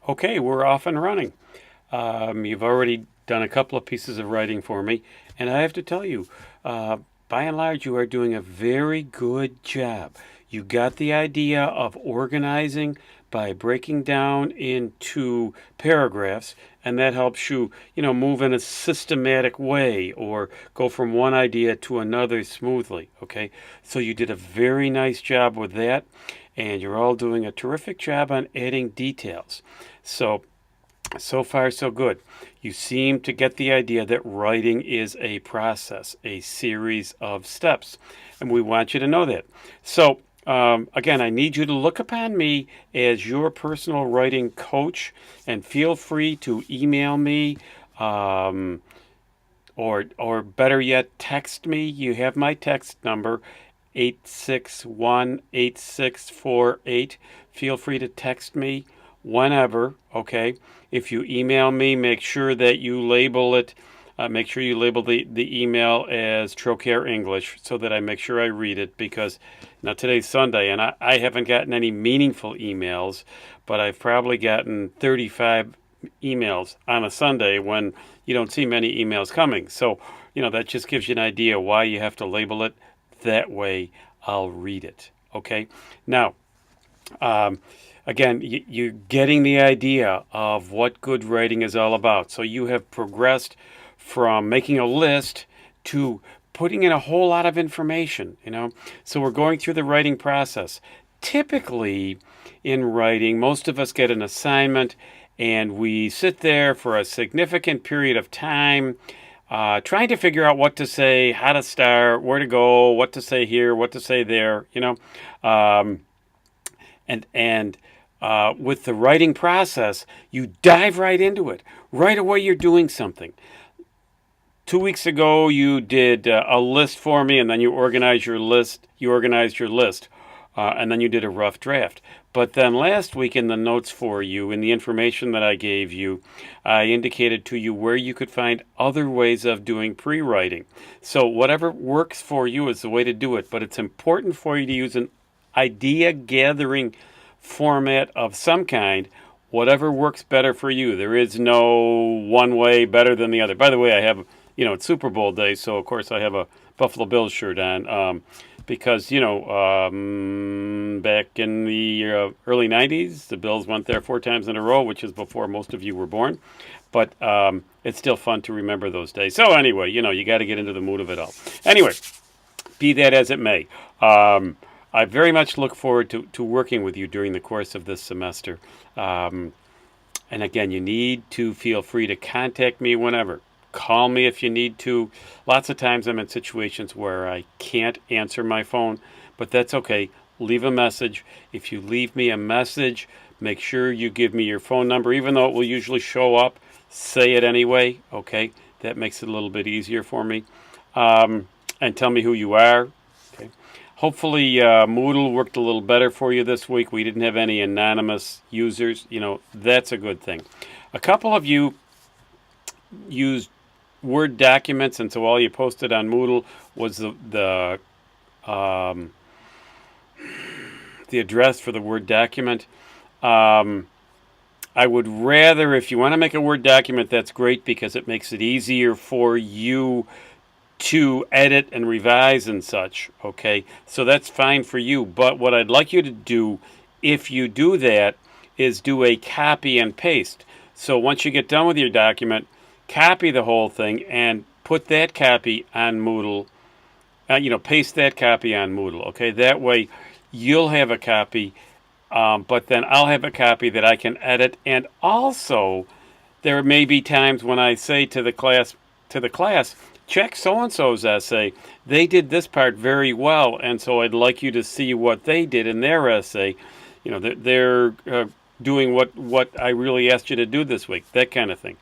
Okay, we're off and running. You've already done a couple of pieces of writing for me, and I have to tell you, uh, by and large, you are doing a very good job. You got the idea of organizing by breaking down into paragraphs, and that helps you, move in a systematic way or go from one idea to another smoothly. Okay, so you did a very nice job with that, and you're all doing a terrific job on adding details. So far, so good. You seem to get the idea that writing is a process, a series of steps, and we want you to know that. Again, I need you to look upon me as your personal writing coach, and feel free to email me, um, or better yet, text me. You have my text number, 861-8648. Feel free to text me whenever, okay? If you email me, make sure that you label it. Make sure you label the email as Trocare English so that I make sure I read it, because now today's Sunday and I haven't gotten any meaningful emails, but I've probably gotten 35 emails on a Sunday when you don't see many emails coming. So, that just gives you an idea why you have to label it that way. I'll read it. Okay. Now, um, again, you're getting the idea of what good writing is all about. So you have progressed from making a list to putting in a whole lot of information. So we're going through the writing process. Typically, in writing, most of us get an assignment and we sit there for a significant period of time, trying to figure out what to say, how to start, where to go, what to say here, what to say there. Um, and with the writing process, you dive right into it. Right away, you're doing something. 2 weeks ago, you did a list for me, and then you organized your list. And then you did a rough draft. But then last week, in the notes for you, in the information that I gave you, I indicated to you where you could find other ways of doing pre-writing. So whatever works for you is the way to do it. But it's important for you to use an idea gathering format of some kind, whatever works better for you. There is no one way better than the other. By the way, I have, it's Super Bowl day, so of course I have a Buffalo Bills shirt on, because, back in the early 90s, the Bills went there 4 times in a row, which is before most of you were born. But it's still fun to remember those days. So anyway, you got to get into the mood of it all. Anyway, be that as it may. I very much look forward to working with you during the course of this semester. Um, and again, you need to feel free to contact me whenever. Call me if you need to. Lots of times I'm in situations where I can't answer my phone, but that's okay. Leave a message. If you leave me a message, make sure you give me your phone number, even though it will usually show up. Say it anyway, okay? That makes it a little bit easier for me. And tell me who you are. Okay. Hopefully, Moodle worked a little better for you this week. We didn't have any anonymous users. That's a good thing. A couple of you used Word documents, and so all you posted on Moodle was um, the address for the Word document. I would rather, if you want to make a Word document, that's great because it makes it easier for you to edit and revise and such, okay? So that's fine for you. But what I'd like you to do, if you do that, is do a copy and paste. So once you get done with your document, copy the whole thing and put that copy on Moodle. Paste that copy on Moodle, okay? That way you'll have a copy, but then I'll have a copy that I can edit. And also, there may be times when I say to the class, check so-and-so's essay. They did this part very well, and so I'd like you to see what they did in their essay. They're doing what I really asked you to do this week, that kind of thing.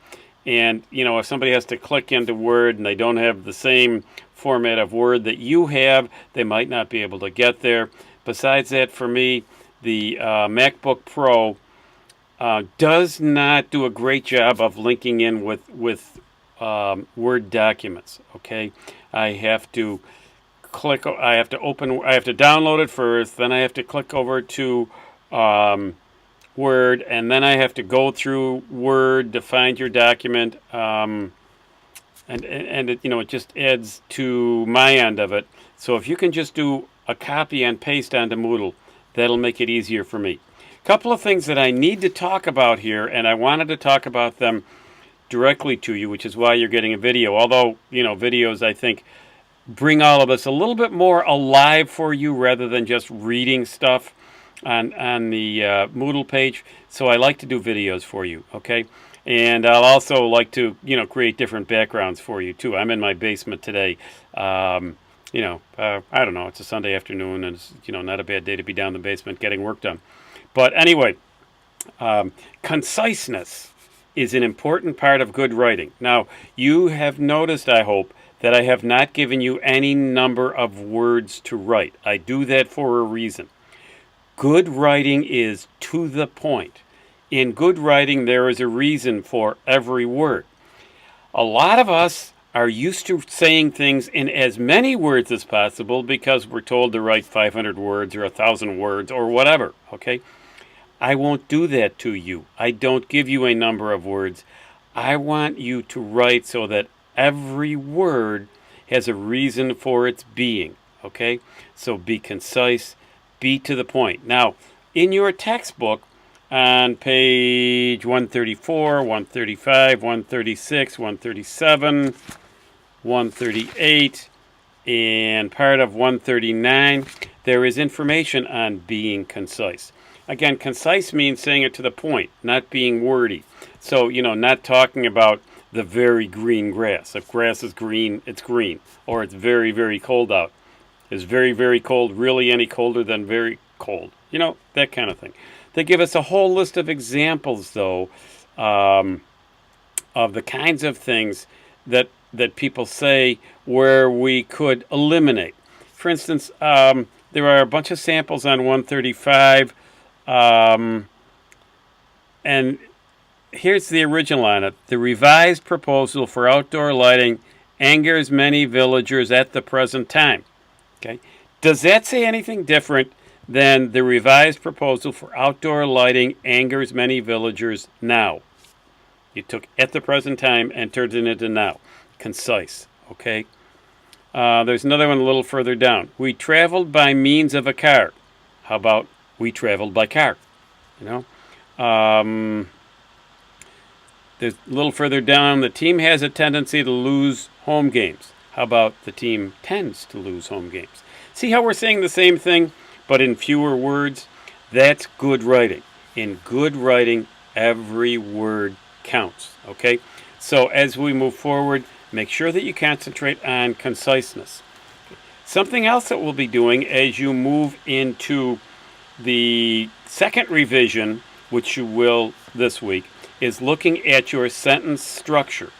And, if somebody has to click into Word and they don't have the same format of Word that you have, they might not be able to get there. Besides that, for me, the MacBook Pro does not do a great job of linking in with Word documents. Okay, I have to download it first, then I have to click over to Word, and then I have to go through Word to find your document, and it, it just adds to my end of it. So if you can just do a copy and paste onto Moodle, that'll make it easier for me. A couple of things that I need to talk about here, and I wanted to talk about them directly to you, which is why you're getting a video. Although, videos, I think, bring all of us a little bit more alive for you rather than just reading stuff on the Moodle page. So I like to do videos for you, okay? And I'll also like to, create different backgrounds for you too. I'm in my basement today. I don't know. It's a Sunday afternoon, and it's, not a bad day to be down in the basement getting work done. But anyway, conciseness is an important part of good writing. Now, you have noticed, I hope, that I have not given you any number of words to write. I do that for a reason. Good writing is to the point. In good writing, there is a reason for every word. A lot of us are used to saying things in as many words as possible because we're told to write 500 words or 1,000 words or whatever, okay? I won't do that to you. I don't give you a number of words. I want you to write so that every word has a reason for its being, okay? So be concise, be to the point. Now, in your textbook, on page 134, 135, 136, 137, 138, and part of 139, there is information on being concise. Again, concise means saying it to the point, not being wordy. So, not talking about the very green grass. If grass is green, it's green. Or it's very, very cold out. Is very, very cold really any colder than very cold? That kind of thing. They give us a whole list of examples, though, of the kinds of things that people say where we could eliminate. For instance, there are a bunch of samples on 135, and here's the original on it. The revised proposal for outdoor lighting angers many villagers at the present time. Okay, does that say anything different than the revised proposal for outdoor lighting angers many villagers now? You took at the present time and turned it into now. Concise, okay? There's another one a little further down. We traveled by means of a car. How about we traveled by car? There's a little further down. The team has a tendency to lose home games. How about the team tends to lose home games? See how we're saying the same thing, but in fewer words? That's good writing. In good writing, every word counts, okay? So as we move forward, make sure that you concentrate on conciseness. Something else that we'll be doing as you move into the second revision, which you will this week, is looking at your sentence structure.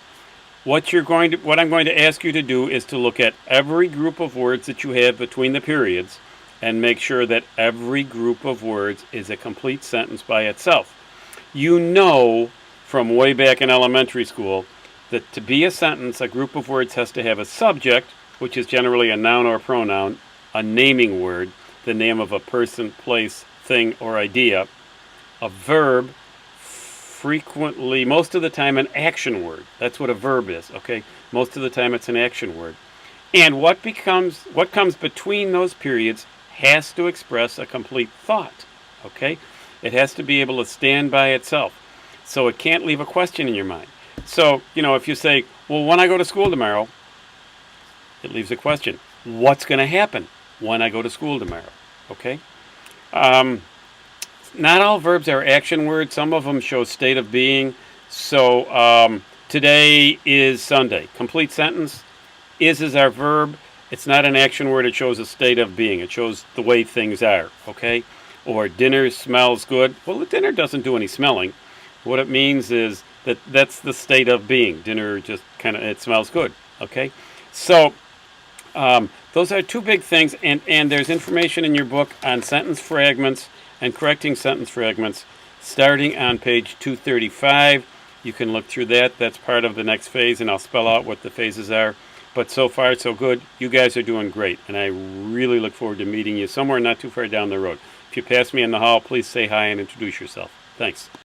What I'm going to ask you to do is to look at every group of words that you have between the periods and make sure that every group of words is a complete sentence by itself. You know from way back in elementary school that to be a sentence, a group of words has to have a subject, which is generally a noun or pronoun, a naming word, the name of a person, place, thing, or idea, a verb, frequently, most of the time, an action word. That's what a verb is, okay? Most of the time it's an action word. And what comes between those periods has to express a complete thought, okay? It has to be able to stand by itself. So it can't leave a question in your mind. So, if you say, well, when I go to school tomorrow, it leaves a question. What's going to happen when I go to school tomorrow, okay? Not all verbs are action words. Some of them show state of being. So today is Sunday. Complete sentence. Is our verb. It's not an action word. It shows a state of being. It shows the way things are. Okay? Or dinner smells good. Well, the dinner doesn't do any smelling. What it means is that's the state of being. Dinner just it smells good. Okay? So those are two big things. And there's information in your book on sentence fragments and correcting sentence fragments starting on page 235. You can look through that. That's part of the next phase, and I'll spell out what the phases are. But so far, so good. You guys are doing great, and I really look forward to meeting you somewhere not too far down the road. If If you pass me in the hall, please say hi and introduce yourself. Thanks.